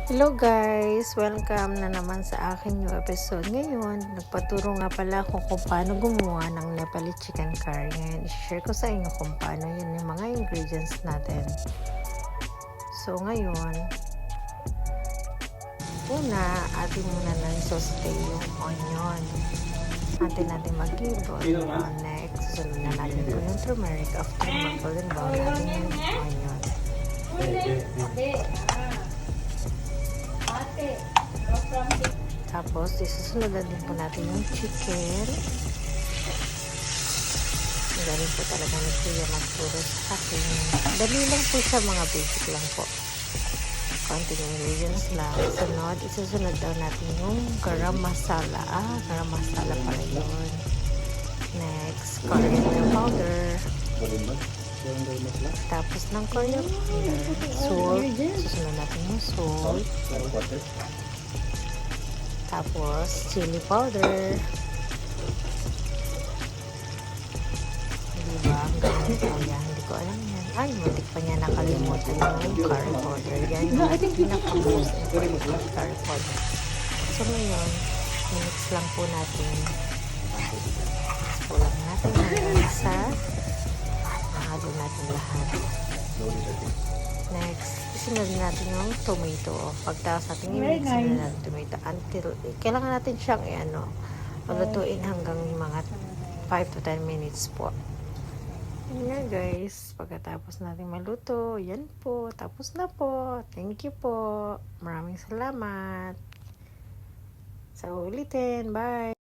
Hello guys! Welcome na naman sa aking new episode. Ngayon, nagpaturo nga pala ako kung paano gumawa ng Nepali chicken curry. Ngayon, i-share ko sa inyo kung paano yun yung mga ingredients natin. So ngayon, una, atin muna na saute yung onion. Atin natin mag-golden brown. Next, sunod na natin po yung turmeric. After mag-golden brown, natin yung onion. Tapos, isusunod na din po natin yung chicken. Galing po talaga ni Kuya magturo sa akin. Dali lang po siya, mga basic lang po. Konting ingredients lang. Sunod, isusunod daw natin yung garam masala. Garam masala pala yun. Next, coriander powder. Tapos ng coriander powder. Salt. Susunod natin yung salt. Tapos, chili powder. Diba? Ang ganyan po yan. Hindi ko alam yan. Ay, matik pa niya nakalimutan yung curry powder. Yan yung pinaka-most important curry powder. So, ngayon, mix lang po natin. Mix po lang natin hanggang sa mahalo natin lahat. Next, isunod natin yung tomato. Pagtaas natin yung mix na natin tomato until, kailangan natin siyang malutuin hanggang mga 5 to 10 minutes po. Yan nga guys, pagkatapos natin maluto, yan po, tapos na po. Thank you po. Maraming salamat. Sa ulitin, bye!